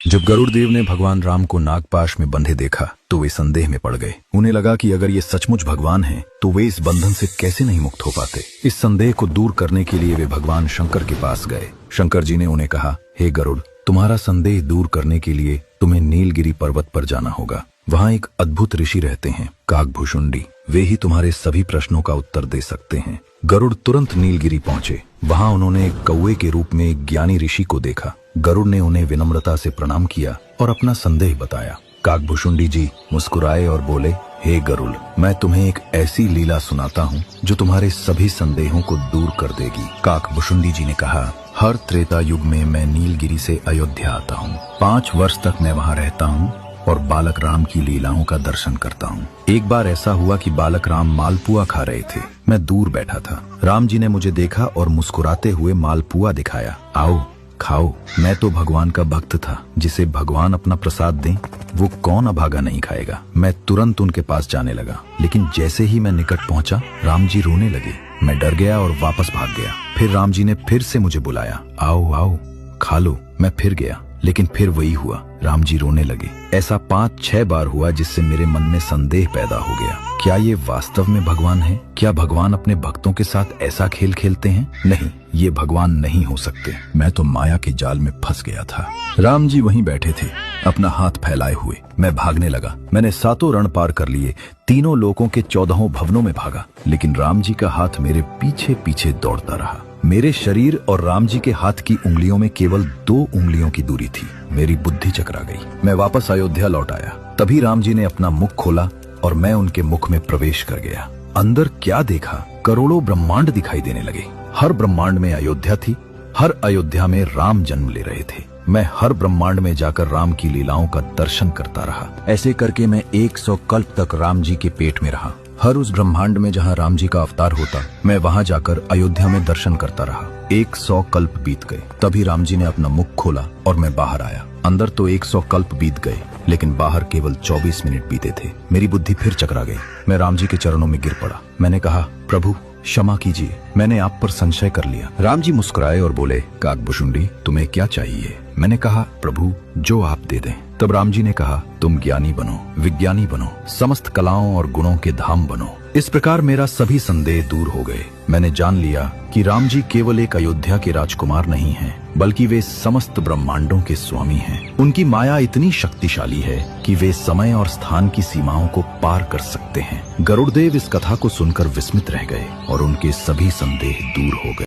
जब गरुड़ देव ने भगवान राम को नागपाश में बंधे देखा तो वे संदेह में पड़ गए। उन्हें लगा कि अगर ये सचमुच भगवान हैं तो वे इस बंधन से कैसे नहीं मुक्त हो पाते। इस संदेह को दूर करने के लिए वे भगवान शंकर के पास गए। शंकर जी ने उन्हें कहा, हे गरुड़, तुम्हारा संदेह दूर करने के लिए तुम्हें नीलगिरी पर्वत पर जाना होगा। वहाँ एक अद्भुत ऋषि रहते हैं, काकभुशुंडी। वे ही तुम्हारे सभी प्रश्नों का उत्तर दे सकते हैं। गरुड़ तुरंत नीलगिरी पहुंचे। वहां उन्होंने एक कौवे के रूप में एक ज्ञानी ऋषि को देखा। गरुड़ ने उन्हें विनम्रता से प्रणाम किया और अपना संदेह बताया। काकभुशुंडी जी मुस्कुराए और बोले, हे गरुड़, मैं तुम्हें एक ऐसी लीला सुनाता हूँ जो तुम्हारे सभी संदेहों को दूर कर देगी। काकभुशुंडी जी ने कहा, हर त्रेता युग में मैं नीलगिरी से अयोध्या आता हूँ। 5 वर्ष तक मैं वहाँ रहता हूँ और बालक राम की लीलाओं का दर्शन करता हूँ। एक बार ऐसा हुआ कि बालक राम मालपुआ खा रहे थे। मैं दूर बैठा था। राम जी ने मुझे देखा और मुस्कुराते हुए मालपुआ दिखाया। आओ खाओ। मैं तो भगवान का भक्त था। जिसे भगवान अपना प्रसाद दें वो कौन अभागा नहीं खाएगा। मैं तुरंत उनके पास जाने लगा, लेकिन जैसे ही मैं निकट पहुंचा राम जी रोने लगे। मैं डर गया और वापस भाग गया। फिर राम जी ने फिर से मुझे बुलाया, आओ आओ खा लो। मैं फिर गया, लेकिन फिर वही हुआ, राम जी रोने लगे। ऐसा 5-6 बार हुआ, जिससे मेरे मन में संदेह पैदा हो गया। क्या ये वास्तव में भगवान है? क्या भगवान अपने भक्तों के साथ ऐसा खेल खेलते हैं? नहीं, ये भगवान नहीं हो सकते। मैं तो माया के जाल में फंस गया था। राम जी वहीं बैठे थे, अपना हाथ फैलाए हुए। मैं भागने लगा। मैंने 7 रण पार कर लिए, 3 लोकों के 14 भवनों में भागा, लेकिन राम जी का हाथ मेरे पीछे पीछे दौड़ता रहा। मेरे शरीर और राम जी के हाथ की उंगलियों में केवल 2 उंगलियों की दूरी थी। मेरी बुद्धि चकरा गई। मैं वापस अयोध्या लौट आया। तभी राम जी ने अपना मुख खोला और मैं उनके मुख में प्रवेश कर गया। अंदर क्या देखा? करोड़ों ब्रह्मांड दिखाई देने लगे। हर ब्रह्मांड में अयोध्या थी। हर अयोध्या में राम जन्म ले रहे थे। मैं हर ब्रह्मांड में जाकर राम की लीलाओं का दर्शन करता रहा। ऐसे करके मैं 100 कल्प तक राम जी के पेट में रहा। हर उस ब्रह्मांड में जहाँ राम जी का अवतार होता, मैं वहाँ जाकर अयोध्या में दर्शन करता रहा। 100 कल्प बीत गए। तभी राम जी ने अपना मुख खोला और मैं बाहर आया। अंदर तो 100 कल्प बीत गए, लेकिन बाहर केवल 24 मिनट बीते थे। मेरी बुद्धि फिर चकरा गई। मैं राम जी के चरणों में गिर पड़ा। मैंने कहा, प्रभु क्षमा कीजिए, मैंने आप पर संशय कर लिया। राम जी मुस्कुराए और बोले, काकभुशुंडी, तुम्हें क्या चाहिए? मैंने कहा, प्रभु जो आप दे दें। तब राम जी ने कहा, तुम ज्ञानी बनो, विज्ञानी बनो, समस्त कलाओं और गुणों के धाम बनो। इस प्रकार मेरा सभी संदेह दूर हो गए। मैंने जान लिया कि राम जी केवल एक अयोध्या के राजकुमार नहीं हैं, बल्कि वे समस्त ब्रह्मांडों के स्वामी हैं। उनकी माया इतनी शक्तिशाली है कि वे समय और स्थान की सीमाओं को पार कर सकते हैं। गरुड़देव इस कथा को सुनकर विस्मित रह गए और उनके सभी संदेह दूर हो गए।